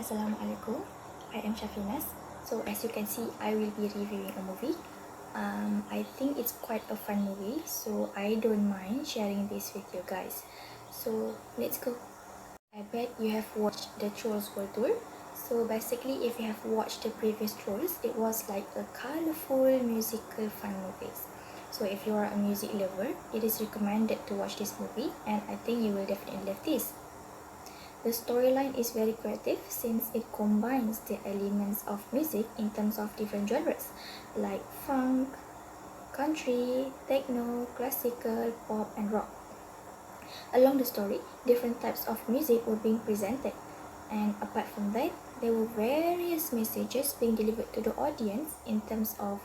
Assalamualaikum. I am Shafinas. So as you can see, I will be reviewing a movie. I think it's quite a fun movie, so I don't mind sharing this with you guys. So let's go. I bet you have watched the Trolls World Tour. So basically, if you have watched the previous Trolls, it was like a colorful musical fun movies. So if you are a music lover, it is recommended to watch this movie, and I think you will definitely love this. The storyline is very creative since it combines the elements of music in terms of different genres like funk, country, techno, classical, pop, and rock. Along the story, different types of music were being presented, and apart from that, there were various messages being delivered to the audience in terms of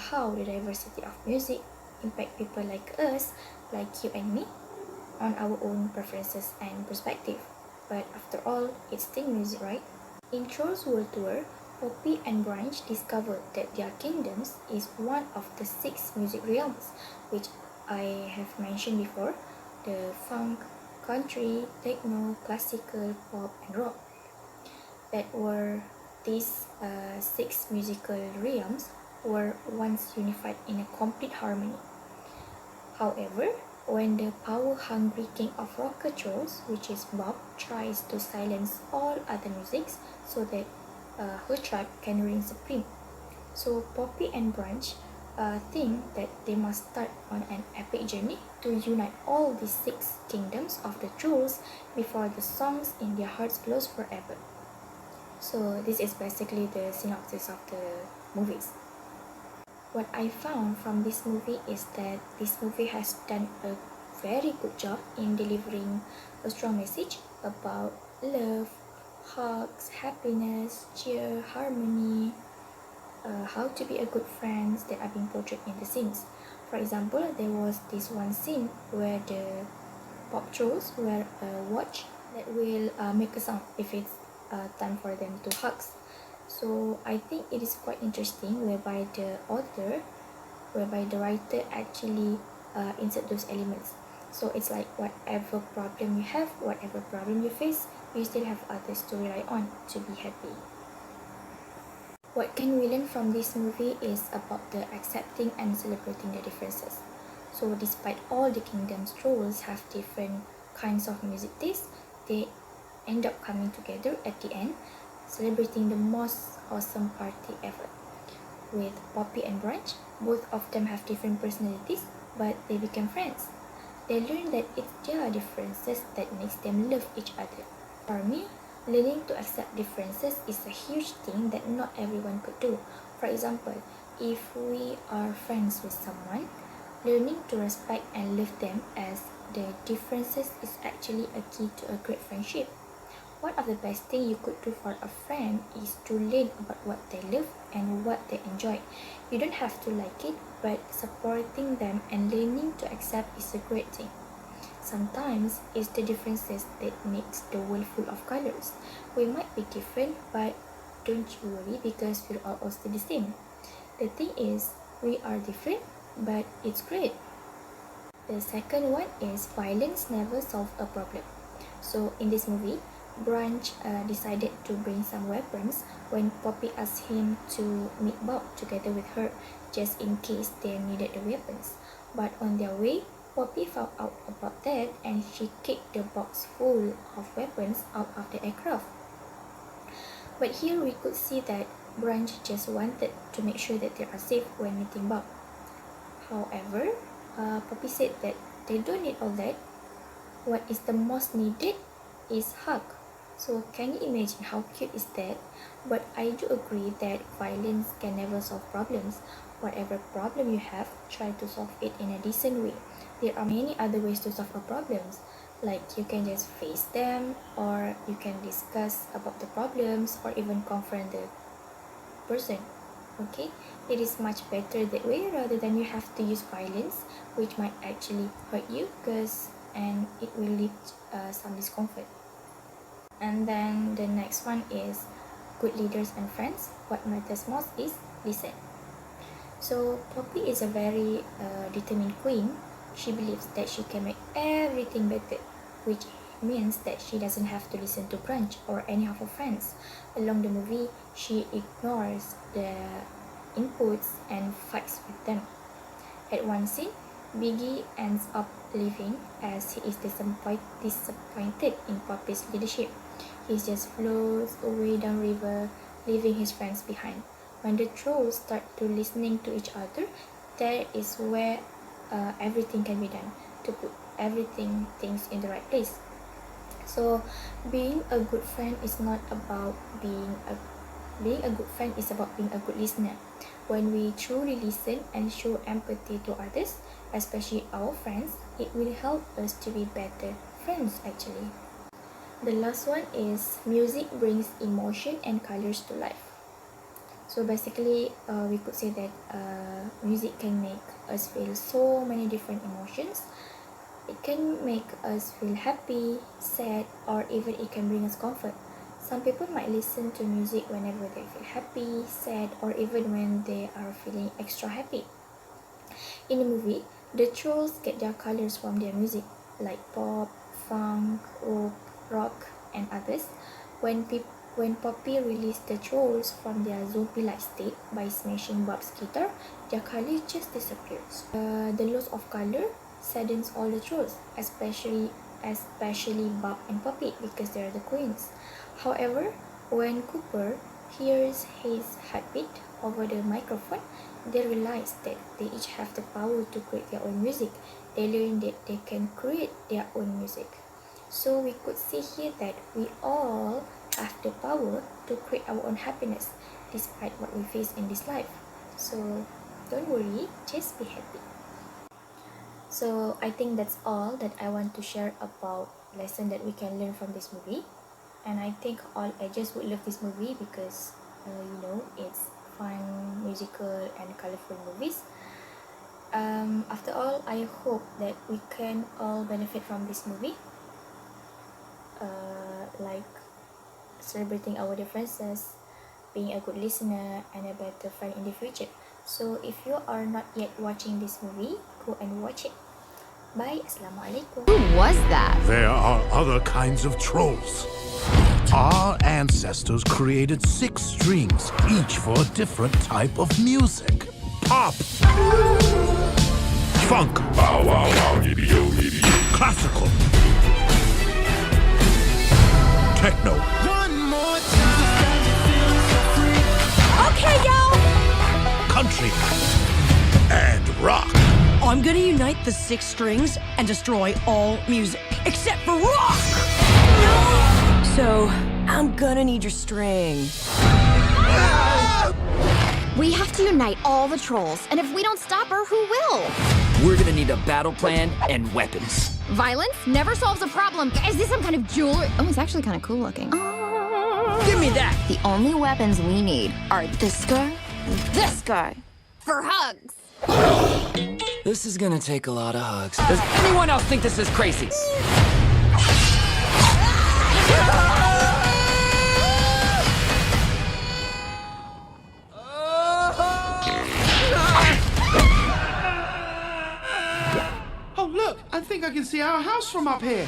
how the diversity of music impact people like us, like you and me, on our own preferences and perspective. But after all, it's still music, right? In Trolls World Tour, Poppy and Branch discovered that their kingdoms is one of the 6 music realms, which I have mentioned before: the funk, country, techno, classical, pop, and rock. That were these 6 musical realms were once unified in a complete harmony. However, when the power-hungry king of rocker trolls, which is Bob, tries to silence all other musics so that her tribe can reign supreme. So Poppy and Branch think that they must start on an epic journey to unite all these 6 kingdoms of the trolls before the songs in their hearts glows forever. So this is basically the synopsis of the movies. What I found from this movie is that this movie has done a very good job in delivering a strong message about love, hugs, happiness, cheer, harmony, how to be a good friend that are being portrayed in the scenes. For example, there was this one scene where the pop trolls wear a watch that will make a sound if it's time for them to hug. So I think it is quite interesting whereby the writer actually insert those elements. So it's like whatever problem you have, whatever problem you face, you still have others to rely on to be happy. What can we learn from this movie is about the accepting and celebrating the differences. So despite all the kingdom's trolls have different kinds of music tastes, they end up coming together at the end, celebrating the most awesome party ever. With Poppy and Branch, both of them have different personalities, but they become friends. They learn that it's their differences that makes them love each other. For me, learning to accept differences is a huge thing that not everyone could do. For example, if we are friends with someone, learning to respect and love them as their differences is actually a key to a great friendship. One of the best things you could do for a friend is to learn about what they love and what they enjoy. You don't have to like it, but supporting them and learning to accept is a great thing. Sometimes it's the differences that makes the world full of colors. We might be different, but don't you worry because we're all still the same. The thing is, we are different, but it's great. The second one is violence never solves a problem. So in this movie, Branch decided to bring some weapons when Poppy asked him to meet Bob together with her just in case they needed the weapons. But on their way, Poppy found out about that and she kicked the box full of weapons out of the aircraft. But here we could see that Branch just wanted to make sure that they are safe when meeting Bob. However, Poppy said that they don't need all that. What is the most needed is hug. So can you imagine how cute is that? But I do agree that violence can never solve problems. Whatever problem you have, try to solve it in a decent way. There are many other ways to solve problems. Like you can just face them, or you can discuss about the problems, or even confront the person. Okay, it is much better that way rather than you have to use violence, which might actually hurt you and it will lead some discomfort. And then the next one is good leaders and friends. What matters most is listen. So Poppy is a very determined queen. She believes that she can make everything better, which means that she doesn't have to listen to Crunch or any of her friends. Along the movie, she ignores the inputs and fights with them. At one scene, Biggie ends up leaving as he is disappointed in Poppy's leadership. He just floats away downriver, leaving his friends behind. When the trolls start to listening to each other, there is where everything can be done to put things in the right place. So being a good friend is not about being a good friend is about being a good listener. When we truly listen and show empathy to others, especially our friends, it will help us to be better friends actually. The last one is music brings emotion and colors to life. So basically, we could say that music can make us feel so many different emotions. It can make us feel happy, sad, or even it can bring us comfort. Some people might listen to music whenever they feel happy, sad, or even when they are feeling extra happy. In the movie, the trolls get their colors from their music, like pop, funk, rock, and others. When Poppy released the trolls from their zombie-like state by smashing Bob's guitar, their color just disappears. The loss of color saddens all the trolls, especially Bob and Poppy, because they are the queens. However, when Cooper hears his heartbeat over the microphone, they realize that they each have the power to create their own music. They learn that they can create their own music. So we could see here that we all have the power to create our own happiness despite what we face in this life. So don't worry, just be happy. So I think that's all that I want to share about lesson that we can learn from this movie. And I think all ages would love this movie because it's fun, musical, and colorful movies. After all, I hope that we can all benefit from this movie, like celebrating our differences, being a good listener, and a better friend in the future. So if you are not yet watching this movie, go and watch it. Bye. Assalamualaikum. Who was that? There are other kinds of trolls. Our ancestors created 6 strings, each for a different type of music. Pop. Funk. Bow, wow, wow, yippee-yo, yippee-yo. Classical. Techno. One more time. Okay, yo! Country. And rock. I'm gonna unite the 6 strings and destroy all music, except for rock! No! So, I'm gonna need your string. We have to unite all the trolls, and if we don't stop her, who will? We're gonna need a battle plan and weapons. Violence never solves a problem. Is this some kind of jewelry? Oh, it's actually kind of cool looking. Give me that! The only weapons we need are this guy and this guy. For hugs. This is gonna take a lot of hugs. Does anyone else think this is crazy? Oh, look, I think I can see our house from up here.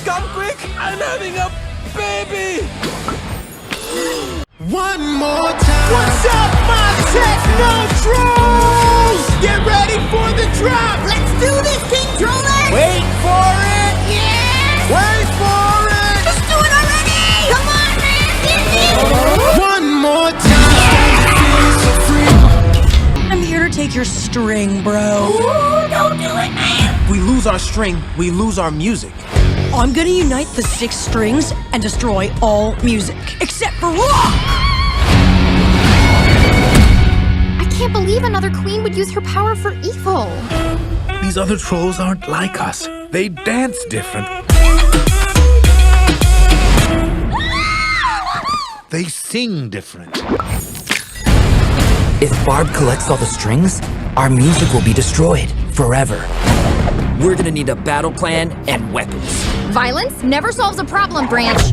Come quick! I'm having a baby! One more time. What's up, my techno trolls? Get ready for the drop! Let's do this, King Troller! Wait for it! Yes! Wait for it! Let's do it already! Come on, man! Get it! One more time. I'm here to take your string, bro. Ooh, don't do it, man! We lose our string, we lose our music. I'm gonna unite the 6 strings and destroy all music, except for rock! I can't believe another queen would use her power for evil. These other trolls aren't like us. They dance different. They sing different. If Barb collects all the strings, our music will be destroyed forever. We're gonna need a battle plan and weapons. Violence never solves a problem, Branch.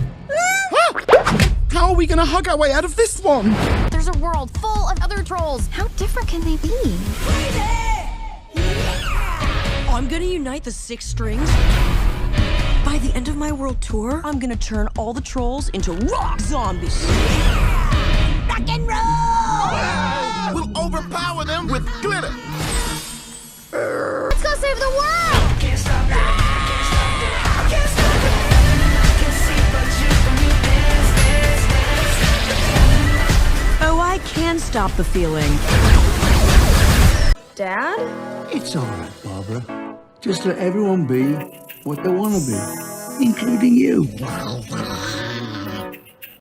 How are we gonna hug our way out of this one? There's a world full of other trolls. How different can they be? I'm gonna unite the 6 strings. By the end of my world tour, I'm gonna turn all the trolls into rock zombies. Rock and roll! We'll overpower them with glitter. Let's go save the world! Oh, I can stop the feeling. Dad? It's all right, Barbara. Just let everyone be what they want to be, including you.